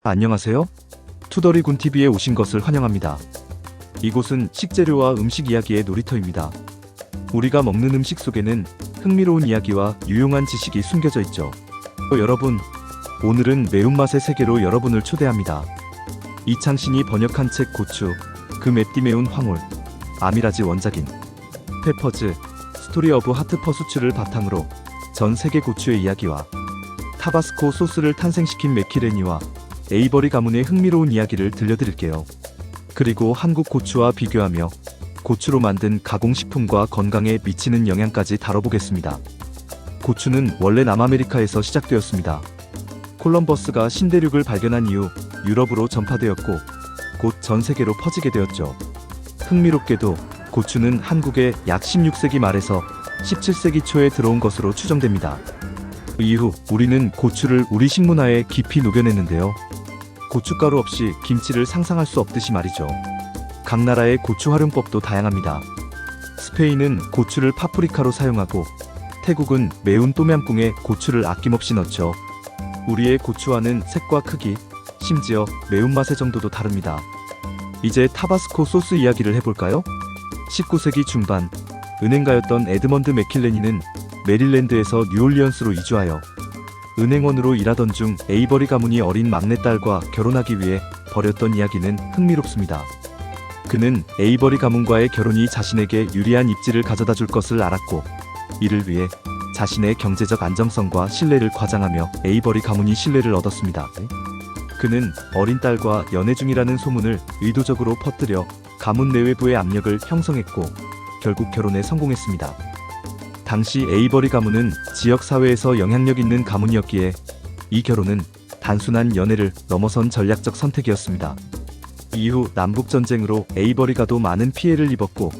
안녕하세요. 투더리 군TV에 오신 것을 환영합니다. 이곳은 식재료와 음식 이야기의 놀이터입니다. 우리가 먹는 음식 속에는 흥미로운 이야기와 유용한 지식이 숨겨져 있죠. 여러분, 오늘은 매운맛의 세계로 여러분을 초대합니다. 이창신이 번역한 책 고추, 그 맵디 매운 황홀, 아미라지 원작인 페퍼즈, 스토리 오브 하트 퍼수츠를 바탕으로 전 세계 고추의 이야기와 타바스코 소스를 탄생시킨 맥키레니와 에이버리 가문의 흥미로운 이야기를 들려드릴게요. 그리고 한국 고추와 비교하며 고추로 만든 가공식품과 건강에 미치는 영향까지 다뤄보겠습니다. 고추는 원래 남아메리카에서 시작되었습니다. 콜럼버스가 신대륙을 발견한 이후 유럽으로 전파되었고 곧 전 세계로 퍼지게 되었죠. 흥미롭게도 고추는 한국에 약 16세기 말에서 17세기 초에 들어온 것으로 추정됩니다. 이후 우리는 고추를 우리 식문화에 깊이 녹여냈는데요. 고춧가루 없이 김치를 상상할 수 없듯이 말이죠. 각 나라의 고추 활용법도 다양합니다. 스페인은 고추를 파프리카로 사용하고 태국은 매운 똠얌꿍에 고추를 아낌없이 넣죠. 우리의 고추와는 색과 크기, 심지어 매운맛의 정도도 다릅니다. 이제 타바스코 소스 이야기를 해볼까요? 19세기 중반, 은행가였던 에드먼드 맥킬레니는 메릴랜드에서 뉴올리언스로 이주하여 은행원으로 일하던 중 에이버리 가문이 어린 막내딸과 결혼하기 위해 벌였던 이야기는 흥미롭습니다. 그는 에이버리 가문과의 결혼이 자신에게 유리한 입지를 가져다 줄 것을 알았고 이를 위해 자신의 경제적 안정성과 신뢰를 과장하며 에이버리 가문이 신뢰를 얻었습니다. 그는 어린 딸과 연애 중이라는 소문을 의도적으로 퍼뜨려 가문 내외부의 압력을 형성했고 결국 결혼에 성공했습니다. 당시 에이버리 가문은 지역 사회에서 영향력 있는 가문이었기에 이 결혼은 단순한 연애를 넘어선 전략적 선택이었습니다. 이후 남북전쟁으로 에이버리가도 많은 피해를 입었고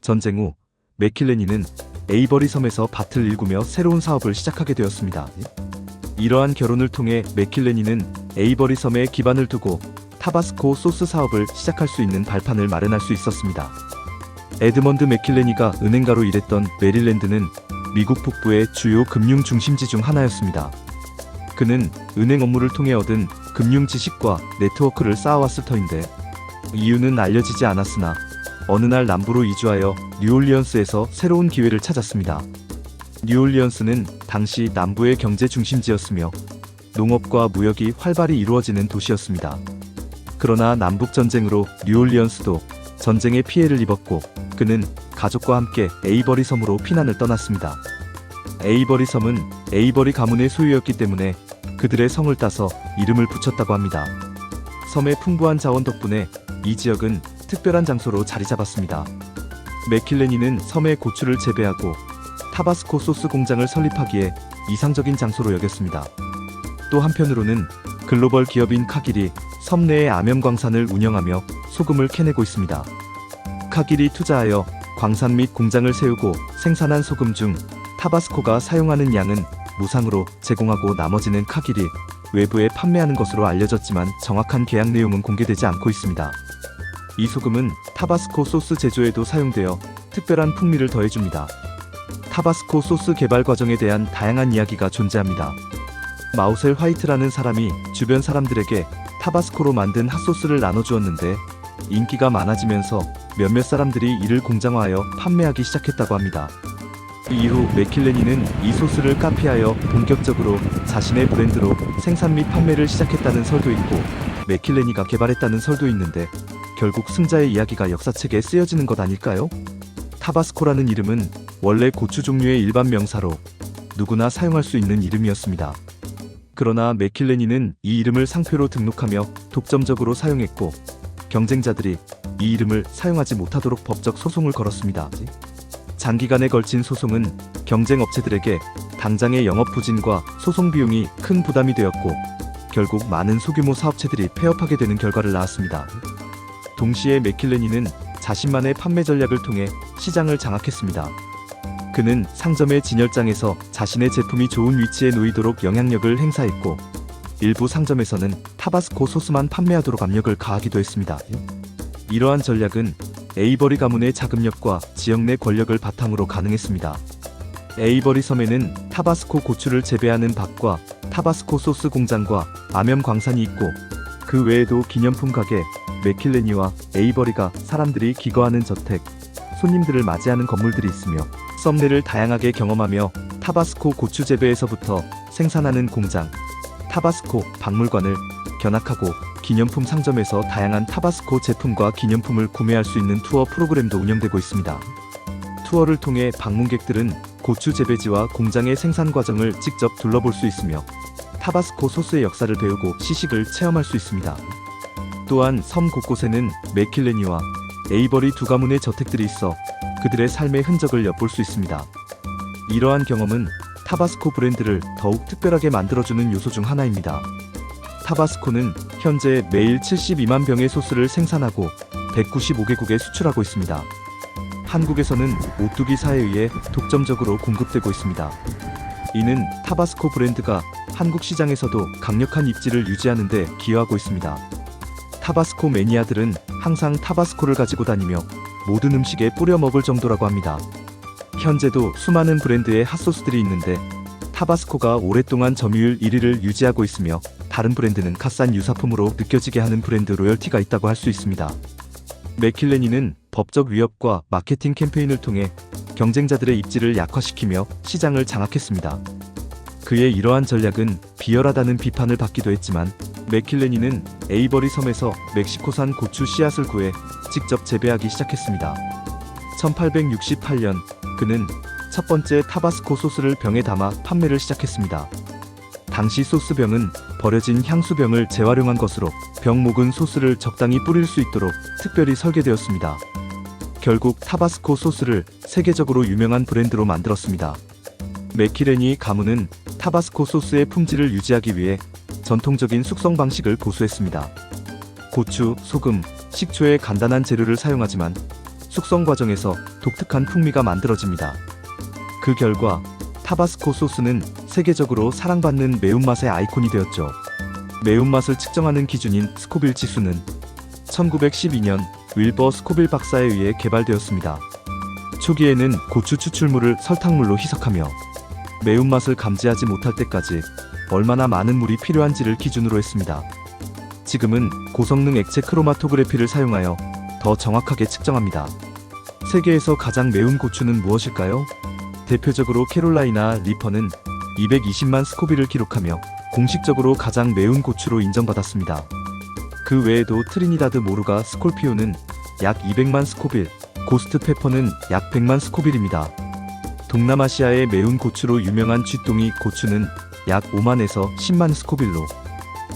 전쟁 후 맥킬레니는 에이버리 섬에서 밭을 일구며 새로운 사업을 시작하게 되었습니다. 이러한 결혼을 통해 맥킬레니는 에이버리 섬에 기반을 두고 타바스코 소스 사업을 시작할 수 있는 발판을 마련할 수 있었습니다. 에드먼드 맥킬레니가 은행가로 일했던 메릴랜드는 미국 북부의 주요 금융 중심지 중 하나였습니다. 그는 은행 업무를 통해 얻은 금융 지식과 네트워크를 쌓아왔을 터인데 이유는 알려지지 않았으나 어느 날 남부로 이주하여 뉴올리언스에서 새로운 기회를 찾았습니다. 뉴올리언스는 당시 남부의 경제 중심지였으며 농업과 무역이 활발히 이루어지는 도시였습니다. 그러나 남북전쟁으로 뉴올리언스도 전쟁의 피해를 입었고 그는 가족과 함께 에이버리 섬으로 피난을 떠났습니다. 에이버리 섬은 에이버리 가문의 소유였기 때문에 그들의 성을 따서 이름을 붙였다고 합니다. 섬의 풍부한 자원 덕분에 이 지역은 특별한 장소로 자리 잡았습니다. 맥킬레니는 섬에 고추를 재배하고 타바스코 소스 공장을 설립하기에 이상적인 장소로 여겼습니다. 또 한편으로는 글로벌 기업인 카길이 섬 내의 암염광산을 운영하며 소금을 캐내고 있습니다. 카길이 투자하여 광산 및 공장을 세우고 생산한 소금 중 타바스코가 사용하는 양은 무상으로 제공하고 나머지는 카길이 외부에 판매하는 것으로 알려졌지만 정확한 계약 내용은 공개되지 않고 있습니다. 이 소금은 타바스코 소스 제조에도 사용되어 특별한 풍미를 더해줍니다. 타바스코 소스 개발 과정에 대한 다양한 이야기가 존재합니다. 마우셀 화이트라는 사람이 주변 사람들에게 타바스코로 만든 핫소스를 나눠주었는데 인기가 많아지면서 몇몇 사람들이 이를 공장화하여 판매하기 시작했다고 합니다. 이후 맥킬레니는 이 소스를 카피하여 본격적으로 자신의 브랜드로 생산 및 판매를 시작했다는 설도 있고 맥킬레니가 개발했다는 설도 있는데 결국 승자의 이야기가 역사책에 쓰여지는 것 아닐까요? 타바스코라는 이름은 원래 고추 종류의 일반 명사로 누구나 사용할 수 있는 이름이었습니다. 그러나 맥킬레니는 이 이름을 상표로 등록하며 독점적으로 사용했고 경쟁자들이 이 이름을 사용하지 못하도록 법적 소송을 걸었습니다. 장기간에 걸친 소송은 경쟁 업체들에게 당장의 영업 부진과 소송 비용이 큰 부담이 되었고 결국 많은 소규모 사업체들이 폐업하게 되는 결과를 낳았습니다. 동시에 맥킬레니는 자신만의 판매 전략을 통해 시장을 장악했습니다. 그는 상점의 진열장에서 자신의 제품이 좋은 위치에 놓이도록 영향력을 행사했고 일부 상점에서는 타바스코 소스만 판매하도록 압력을 가하기도 했습니다. 이러한 전략은 에이버리 가문의 자금력과 지역 내 권력을 바탕으로 가능했습니다. 에이버리 섬에는 타바스코 고추를 재배하는 밭과 타바스코 소스 공장과 암염 광산이 있고 그 외에도 기념품 가게 맥킬레니와 에이버리가 사람들이 기거하는 저택, 손님들을 맞이하는 건물들이 있으며 썸네를 다양하게 경험하며 타바스코 고추 재배에서부터 생산하는 공장, 타바스코 박물관을 견학하고 기념품 상점에서 다양한 타바스코 제품과 기념품을 구매할 수 있는 투어 프로그램도 운영되고 있습니다. 투어를 통해 방문객들은 고추 재배지와 공장의 생산 과정을 직접 둘러볼 수 있으며 타바스코 소스의 역사를 배우고 시식을 체험할 수 있습니다. 또한 섬 곳곳에는 맥킬레니와 에이버리 두 가문의 저택들이 있어 그들의 삶의 흔적을 엿볼 수 있습니다. 이러한 경험은 타바스코 브랜드를 더욱 특별하게 만들어주는 요소 중 하나입니다. 타바스코는 현재 매일 72만 병의 소스를 생산하고 195개국에 수출하고 있습니다. 한국에서는 오뚜기사에 의해 독점적으로 공급되고 있습니다. 이는 타바스코 브랜드가 한국 시장에서도 강력한 입지를 유지하는 데 기여하고 있습니다. 타바스코 매니아들은 항상 타바스코를 가지고 다니며 모든 음식에 뿌려 먹을 정도라고 합니다. 현재도 수많은 브랜드의 핫소스들이 있는데 타바스코가 오랫동안 점유율 1위를 유지하고 있으며 다른 브랜드는 값싼 유사품으로 느껴지게 하는 브랜드 로열티가 있다고 할 수 있습니다. 맥킬레니는 법적 위협과 마케팅 캠페인을 통해 경쟁자들의 입지를 약화시키며 시장을 장악했습니다. 그의 이러한 전략은 비열하다는 비판을 받기도 했지만 맥킬레니는 에이버리 섬에서 멕시코산 고추 씨앗을 구해 직접 재배하기 시작했습니다. 1868년 그는 첫 번째 타바스코 소스를 병에 담아 판매를 시작했습니다. 당시 소스병은 버려진 향수병을 재활용한 것으로 병 목은 소스를 적당히 뿌릴 수 있도록 특별히 설계되었습니다. 결국 타바스코 소스를 세계적으로 유명한 브랜드로 만들었습니다. 맥킬레니 가문은 타바스코 소스의 품질을 유지하기 위해 전통적인 숙성 방식을 고수했습니다. 고추, 소금, 식초의 간단한 재료를 사용하지만 숙성 과정에서 독특한 풍미가 만들어집니다. 그 결과 타바스코 소스는 세계적으로 사랑받는 매운맛의 아이콘이 되었죠. 매운맛을 측정하는 기준인 스코빌 지수는 1912년 윌버 스코빌 박사에 의해 개발되었습니다. 초기에는 고추 추출물을 설탕물로 희석하며 매운맛을 감지하지 못할 때까지 얼마나 많은 물이 필요한지를 기준으로 했습니다. 지금은 고성능 액체 크로마토그래피를 사용하여 더 정확하게 측정합니다. 세계에서 가장 매운 고추는 무엇일까요? 대표적으로 캐롤라이나 리퍼는 220만 스코빌을 기록하며 공식적으로 가장 매운 고추로 인정받았습니다. 그 외에도 트리니다드 모루가 스콜피오는 약 200만 스코빌, 고스트 페퍼는 약 100만 스코빌입니다. 동남아시아의 매운 고추로 유명한 쥐똥이 고추는 약 5만에서 10만 스코빌로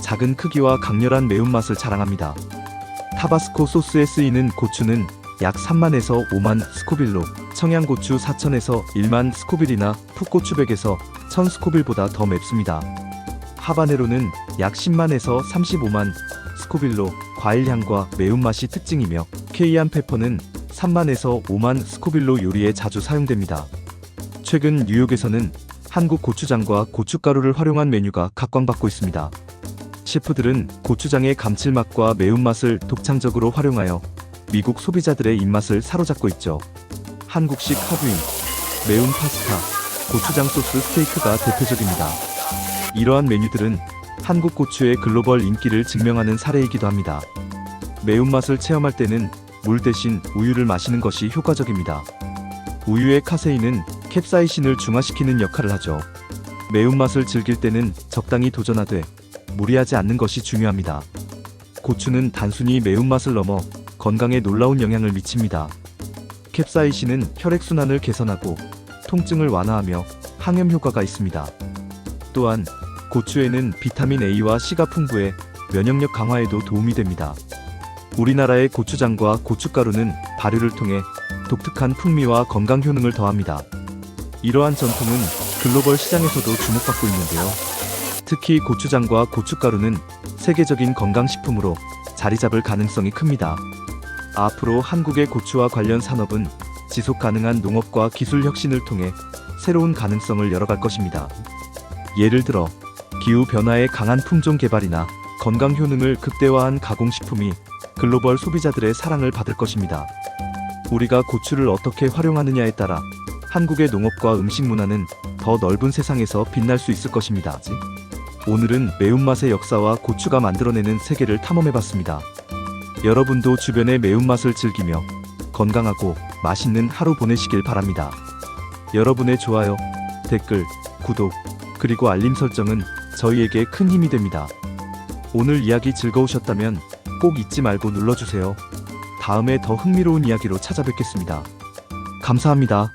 작은 크기와 강렬한 매운맛을 자랑합니다. 타바스코 소스에 쓰이는 고추는 약 3만에서 5만 스코빌로 청양고추 4천에서 1만 스코빌이나 풋고추 100에서 1000 스코빌보다 더 맵습니다. 하바네로는 약 10만에서 35만 스코빌로 과일향과 매운맛이 특징이며 케이안 페퍼는 3만에서 5만 스코빌로 요리에 자주 사용됩니다. 최근 뉴욕에서는 한국 고추장과 고춧가루를 활용한 메뉴가 각광받고 있습니다. 셰프들은 고추장의 감칠맛과 매운맛을 독창적으로 활용하여 미국 소비자들의 입맛을 사로잡고 있죠. 한국식 하부인, 매운 파스타, 고추장 소스 스테이크가 대표적입니다. 이러한 메뉴들은 한국 고추의 글로벌 인기를 증명하는 사례이기도 합니다. 매운맛을 체험할 때는 물 대신 우유를 마시는 것이 효과적입니다. 우유의 카세인은 캡사이신을 중화시키는 역할을 하죠. 매운맛을 즐길 때는 적당히 도전하되 무리하지 않는 것이 중요합니다. 고추는 단순히 매운맛을 넘어 건강에 놀라운 영향을 미칩니다. 캡사이신은 혈액순환을 개선하고 통증을 완화하며 항염 효과가 있습니다. 또한 고추에는 비타민 A와 C가 풍부해 면역력 강화에도 도움이 됩니다. 우리나라의 고추장과 고춧가루는 발효를 통해 독특한 풍미와 건강 효능을 더합니다. 이러한 전통은 글로벌 시장에서도 주목받고 있는데요. 특히 고추장과 고춧가루는 세계적인 건강식품으로 자리 잡을 가능성이 큽니다. 앞으로 한국의 고추와 관련 산업은 지속 가능한 농업과 기술 혁신을 통해 새로운 가능성을 열어갈 것입니다. 예를 들어 기후 변화에 강한 품종 개발이나 건강 효능을 극대화한 가공식품이 글로벌 소비자들의 사랑을 받을 것입니다. 우리가 고추를 어떻게 활용하느냐에 따라 한국의 농업과 음식 문화는 더 넓은 세상에서 빛날 수 있을 것입니다. 오늘은 매운맛의 역사와 고추가 만들어내는 세계를 탐험해봤습니다. 여러분도 주변의 매운맛을 즐기며 건강하고 맛있는 하루 보내시길 바랍니다. 여러분의 좋아요, 댓글, 구독, 그리고 알림 설정은 저희에게 큰 힘이 됩니다. 오늘 이야기 즐거우셨다면 꼭 잊지 말고 눌러주세요. 다음에 더 흥미로운 이야기로 찾아뵙겠습니다. 감사합니다.